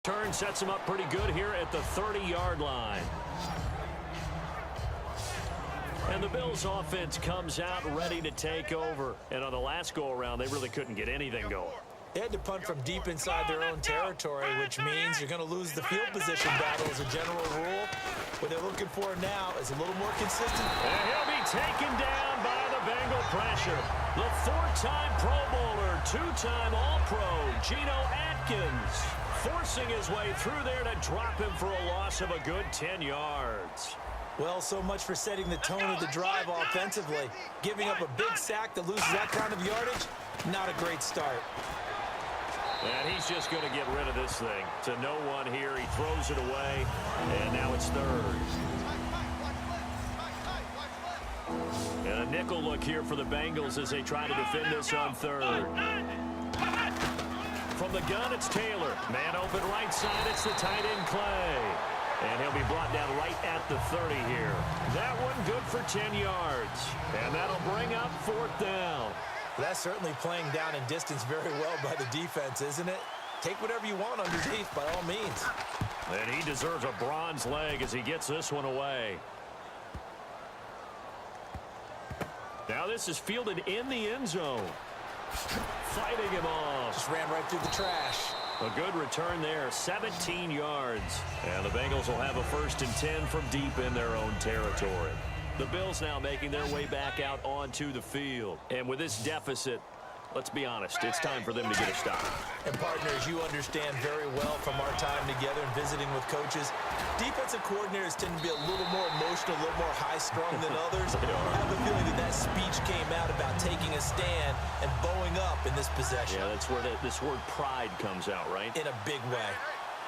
Turn sets him up pretty good here at the 30-yard line. And the Bills offense comes out ready to take over. And on the last go-around, they really couldn't get anything going. They had to punt from deep inside their own territory, which means you're going to lose the field position battle as a general rule. What they're looking for now is a little more consistent. And he'll be taken down by the Bengal pressure. The 4-time Pro Bowler, 2-time All-Pro, Geno Atkins, forcing his way through there to drop him for a loss of a good 10 yards. Well, so much for setting the tone of the drive offensively. Giving up a big sack that loses that kind of yardage, not a great start. And he's just going to get rid of this thing. To no one here. He throws it away, and now it's third. And a nickel look here for the Bengals as they try to defend this on third. From the gun, it's Taylor. Man open right side, it's the tight end Clay. And he'll be brought down right at the 30 here. That one good for 10 yards. And that'll bring up 4th down. That's certainly playing down in distance very well by the defense, isn't it? Take whatever you want underneath, by all means. And he deserves a bronze leg as he gets this one away. Now this is fielded in the end zone. Fighting him off. Just ran right through the trash. A good return there, 17 yards. And the Bengals will have a 1st and 10 from deep in their own territory. The Bills now making their way back out onto the field. And with this deficit, let's be honest, it's time for them to get a stop. And partners, you understand very well from our time together and visiting with coaches, defensive coordinators tend to be a little more emotional, a little more high-strung than others. I have a feeling that speech came out about taking a stand and bowing up in this possession. Yeah, that's where this word pride comes out, right? In a big way.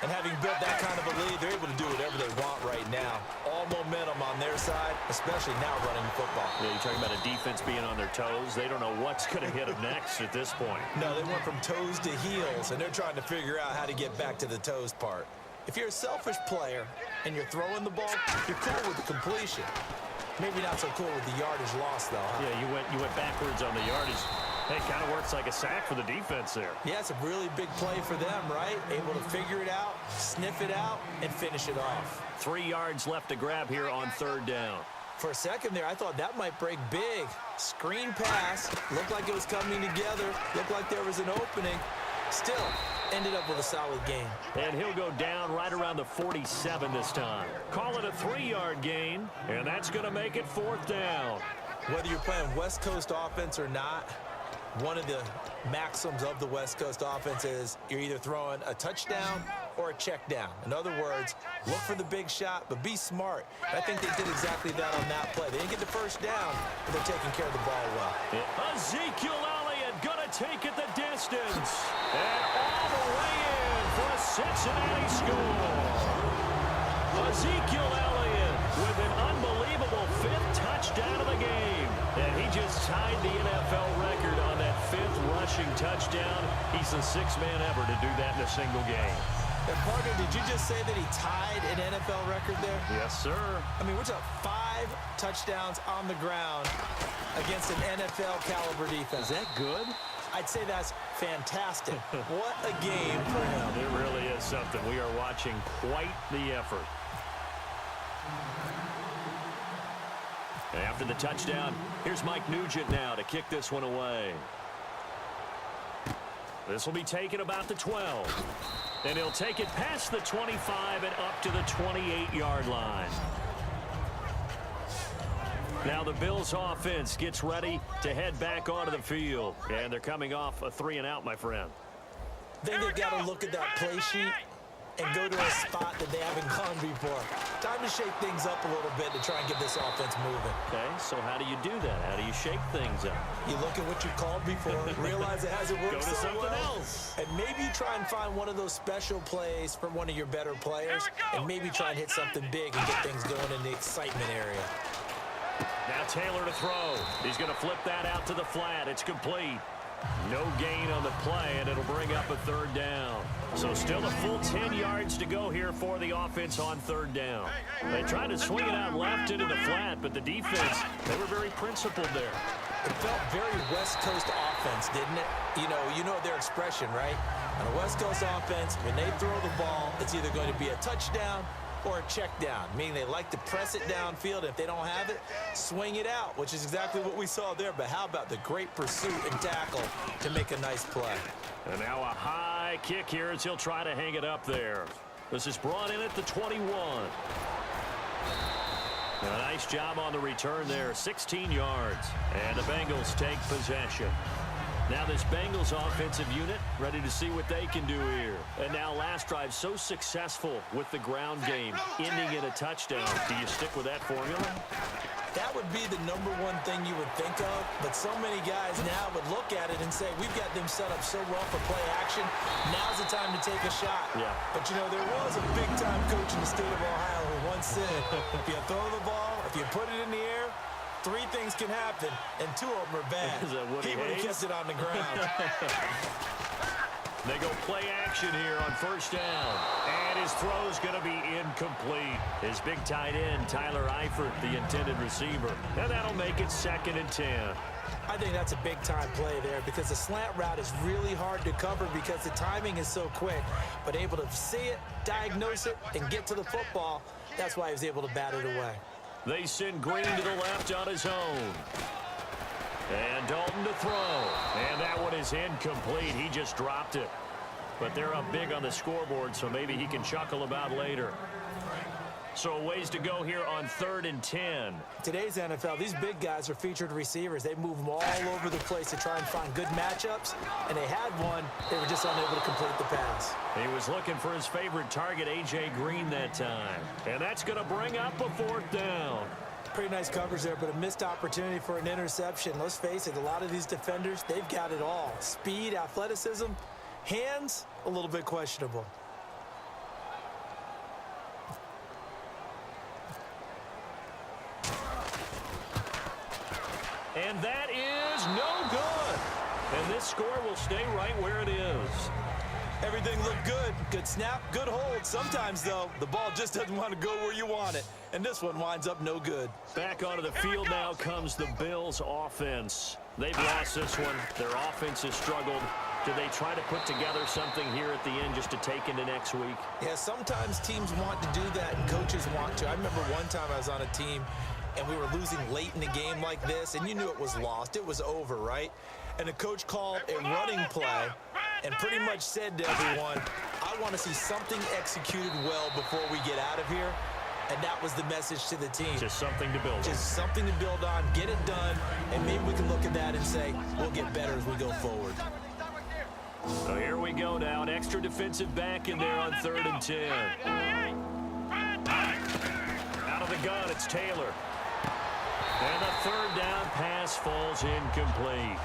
And having built that kind of a lead, they're able to do whatever they want right now. All momentum on their side, especially now running the football. Yeah, you're talking about a defense being on their toes. They don't know what's going to hit them next at this point. No, they went from toes to heels, and they're trying to figure out how to get back to the toes part. If you're a selfish player and you're throwing the ball, you're cool with the completion. Maybe not so cool with the yardage loss, though. Huh? Yeah, you went backwards on the yardage. Hey, kind of works like a sack for the defense there. Yeah, it's a really big play for them, right? Able to figure it out, sniff it out, and finish it off. 3 yards left to grab here on 3rd down. For a second there, I thought that might break big. Screen pass, looked like it was coming together, looked like there was an opening. Still, ended up with a solid gain. And he'll go down right around the 47 this time. Call it a 3-yard gain, and that's going to make it 4th down. Whether you're playing West Coast offense or not, one of the maxims of the West Coast offense is you're either throwing a touchdown or a check down. In other words, look for the big shot, but be smart. I think they did exactly that on that play. They didn't get the first down, but they're taking care of the ball well. Ezekiel Elliott going to take it the distance. And all the way in for a Cincinnati score. Ezekiel Elliott with an unbelievable 5th touchdown of the game. And he just tied the NFL record on that 5th rushing touchdown. He's the 6th man ever to do that in a single game. And partner, did you just say that he tied an NFL record there? Yes, sir. I mean, we're talking 5 touchdowns on the ground against an NFL caliber defense. Is that good? I'd say that's fantastic. What a game for him. It really is something. We are watching quite the effort. After the touchdown, here's Mike Nugent now to kick this one away. This will be taken about the 12. And he'll take it past the 25 and up to the 28-yard line. Now the Bills offense gets ready to head back onto the field. And they're coming off a 3-and-out, my friend. I think they've got to look at that play sheet and go to a spot that they haven't gone before. Time to shake things up a little bit to try and get this offense moving. Okay, so how do you do that? How do you shake things up? You look at what you called before, realize it hasn't worked Go to so something well, else. and maybe try and find one of those special plays from one of your better players, and maybe try and hit something big and get things going in the excitement area. Now Taylor to throw. He's going to flip that out to the flat. It's complete. No gain on the play, and it'll bring up a third down. So still a full 10 yards to go here for the offense on third down. They tried to swing it out left into the flat, but the defense, they were very principled there. It felt very West Coast offense, didn't it? You know their expression, right? On a West Coast offense, when they throw the ball, it's either going to be a touchdown or a check down, meaning they like to press it downfield. If they don't have it, swing it out, which is exactly what we saw there. But how about the great pursuit and tackle to make a nice play? And now a high kick here as he'll try to hang it up there. This is brought in at the 21. A nice job on the return there, 16 yards. And the Bengals take possession. Now this Bengals offensive unit ready to see what they can do here. And now last drive so successful with the ground game, ending in a touchdown. Do you stick with that formula? That would be the number one thing you would think of, but so many guys now would look at it and say, we've got them set up so well for play action. Now's the time to take a shot. Yeah. But, there was a big-time coach in the state of Ohio who once said, if you throw the ball, if you put it in the air, 3 things can happen, and 2 of them are bad. He would have kept it on the ground. They go play action here on first down. And his throw's going to be incomplete. His big tight end, Tyler Eifert, the intended receiver. And that'll make it 2nd and 10. I think that's a big-time play there because the slant route is really hard to cover because the timing is so quick. But able to see it, diagnose it, and get to the football, that's why he was able to bat it away. They send Green to the left on his own. And Dalton to throw. And that one is incomplete. He just dropped it. But they're up big on the scoreboard, so maybe he can chuckle about later. So a ways to go here on 3rd and 10. Today's NFL, these big guys are featured receivers. They move them all over the place to try and find good matchups. And they had one. They were just unable to complete the pass. He was looking for his favorite target, A.J. Green, that time. And that's going to bring up a 4th down. Pretty nice coverage there, but a missed opportunity for an interception. Let's face it, a lot of these defenders, they've got it all. Speed, athleticism, hands, a little bit questionable. And that is no good. And this score will stay right where it is. Everything looked good. Good snap, good hold. Sometimes, though, the ball just doesn't want to go where you want it. And this one winds up no good. Back onto the field now comes the Bills offense. They've lost this one. Their offense has struggled. Do they try to put together something here at the end just to take into next week? Yeah, sometimes teams want to do that and coaches want to. I remember one time I was on a team and we were losing late in the game like this, and you knew it was lost. It was over, right? And the coach called a running play and pretty much said to everyone, I want to see something executed well before we get out of here. And that was the message to the team. Just something to build on. Just something to build on, get it done, and maybe we can look at that and say, we'll get better as we go forward. So here we go now. An extra defensive back in there on 3rd and 10. Out of the gun, it's Taylor. And the 3rd down pass falls incomplete.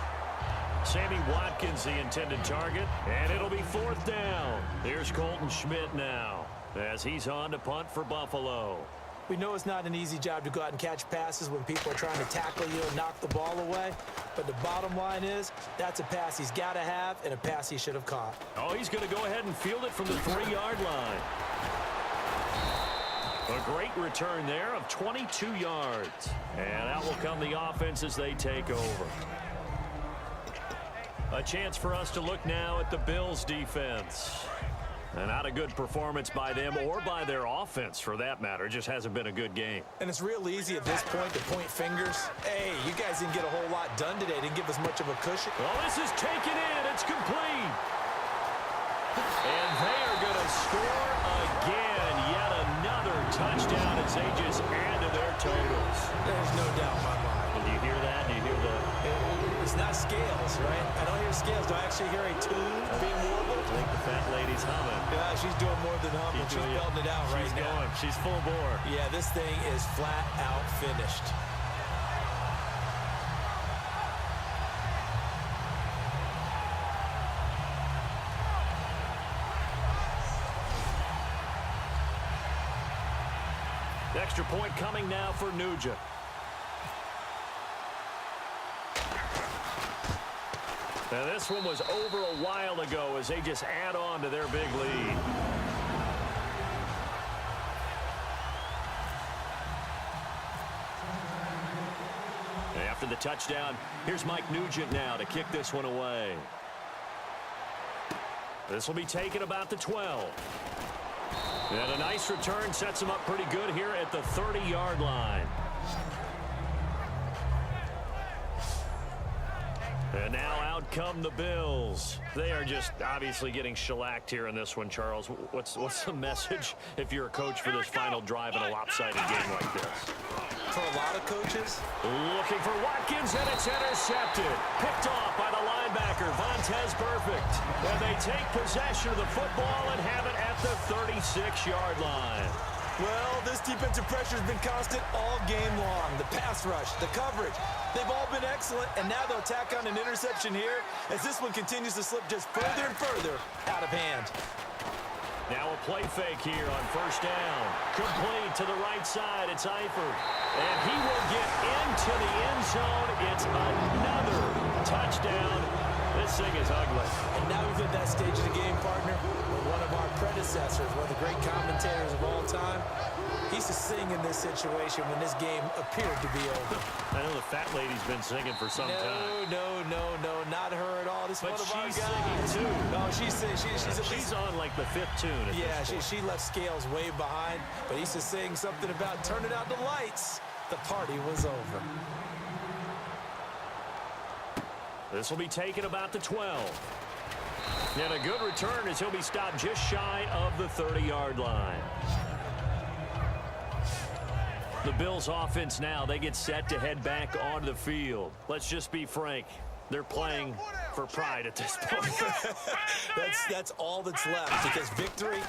Sammy Watkins, the intended target, and it'll be 4th down. Here's Colton Schmidt now as he's on to punt for Buffalo. We know it's not an easy job to go out and catch passes when people are trying to tackle you and knock the ball away. But the bottom line is that's a pass he's got to have and a pass he should have caught. Oh, he's going to go ahead and field it from the 3-yard line. A great return there of 22 yards. And out will come the offense as they take over. A chance for us to look now at the Bills defense. And not a good performance by them or by their offense, for that matter. It just hasn't been a good game. And it's real easy at this point to point fingers. Hey, you guys didn't get a whole lot done today. Didn't give us much of a cushion. Well, this is taken in. It's complete. And they are going to score again. Yet another touchdown as they just add to their totals. There's no doubt in my mind. Do you hear that? Do you hear the... It's not scales, right? I don't hear scales. Do I actually hear a tune being warbled? I think the fat lady's humming. Yeah, she's doing more than humming. She's belting it out right now. She's full bore. Yeah, this thing is flat out finished. Extra point coming now for Nugent. Now this one was over a while ago as they just add on to their big lead. After the touchdown, here's Mike Nugent now to kick this one away. This will be taken about the 12. And a nice return sets him up pretty good here at the 30-yard line. And now out come the Bills. They are just obviously getting shellacked here in this one, Charles. What's the message if you're a coach for this final drive in a lopsided game like this? For a lot of coaches. Looking for Watkins, and it's intercepted. Picked off by the linebacker, Vontaze Perfect. And they take possession of the football and have it at the 36-yard line. Well, this defensive pressure has been constant all game long. The pass rush, the coverage, they've all been excellent, and now they'll tack on an interception here as this one continues to slip just further and further out of hand. Now a play fake here on first down. Complete to the right side. It's Eifert. And he will get into the end zone. It's another touchdown. This thing is ugly. And now we've hit that stage of the game, partner, where one of our predecessors, one of the great commentators of all time, he used to sing in this situation when this game appeared to be over. I know the fat lady's been singing for some time. No, not her at all. This is one of our guys. But she's singing too. No, she's singing. She's on like the 5th tune at this point. She left Scales way behind, but he used to sing something about turning out the lights. The party was over. This will be taken about the 12. And a good return as he'll be stopped just shy of the 30-yard line. The Bills offense now, they get set to head back onto the field. Let's just be frank. They're playing for pride at this point. That's all that's left, because victory,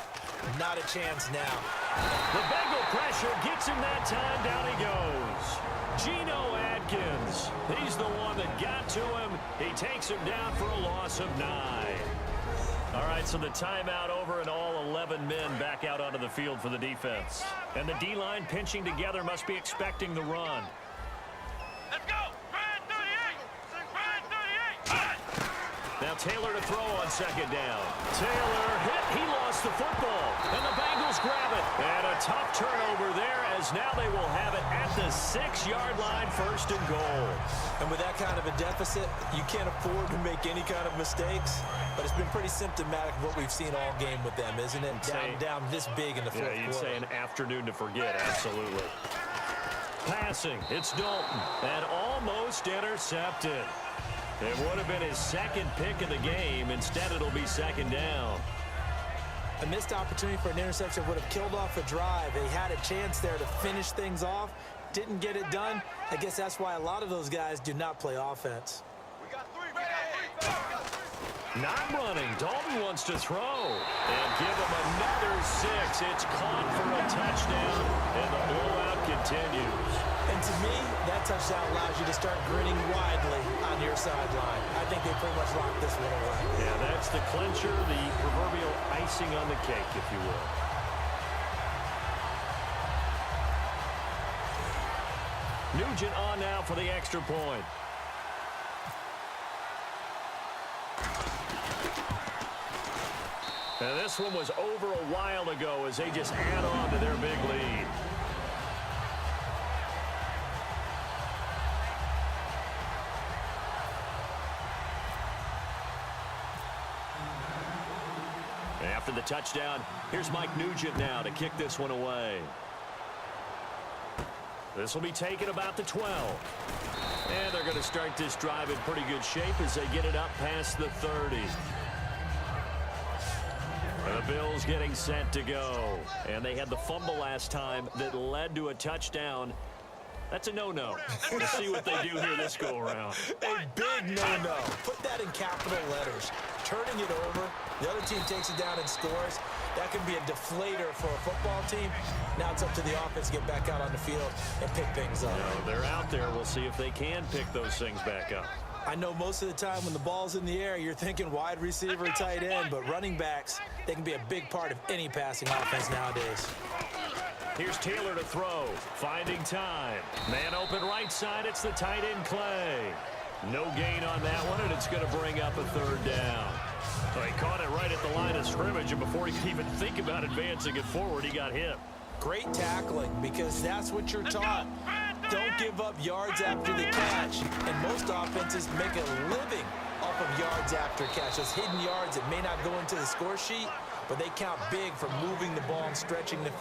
not a chance now. The Bengal pressure gets him that time. Down he goes. Geno Atkins. He's the one that got to him. He takes him down for a loss of 9. All right, so the timeout over and all 11 men back out onto the field for the defense. And the D-line pinching together must be expecting the run. Let's go! Brian 38! Brian 38! Now Taylor to throw on second down. Taylor hit. He lost the football. And the Bengals grab it. And a tough turnover there as now they will have it at the 6-yard line, 1st and goal. And with that kind of a deficit, you can't afford to make any kind of mistakes. But it's been pretty symptomatic of what we've seen all game with them, isn't it? Down this big in the fourth quarter. You'd say an afternoon to forget, absolutely. Passing, it's Dalton, and almost intercepted. It would have been his 2nd pick of the game. Instead, it'll be 2nd down. A missed opportunity for an interception would have killed off a drive. They had a chance there to finish things off. Didn't get it done. I guess that's why a lot of those guys do not play offense. We got 3. We got 3. Not running. Dalton wants to throw. And give him another 6. It's caught for a touchdown. And the blowout continues. And to me, that touchdown allows you to start grinning widely on your sideline. I think they pretty much locked this one away. Yeah, that's the clincher, the proverbial icing on the cake, if you will. Nugent on now for the extra point. Now this one was over a while ago as they just add on to their big lead. After the touchdown, here's Mike Nugent now to kick this one away. This will be taken about the 12. And they're going to start this drive in pretty good shape as they get it up past the 30. And the Bills getting set to go. And they had the fumble last time that led to a touchdown. That's a no-no. We'll see what they do here this go-around. A big no-no. Put that in capital letters. Turning it over, the other team takes it down and scores. That can be a deflator for a football team. Now it's up to the offense to get back out on the field and pick things up. No, they're out there. We'll see if they can pick those things back up. I know most of the time when the ball's in the air, you're thinking wide receiver, tight end, but running backs, they can be a big part of any passing offense nowadays. Here's Taylor to throw, finding time. Man open right side, it's the tight end Clay. No gain on that one, and it's going to bring up a third down. So he caught it right at the line of scrimmage, and before he could even think about advancing it forward, he got hit. Great tackling, because that's what you're taught. Don't give up yards after the catch. And most offenses make a living off of yards after catch. Those hidden yards that may not go into the score sheet, but they count big for moving the ball and stretching the field.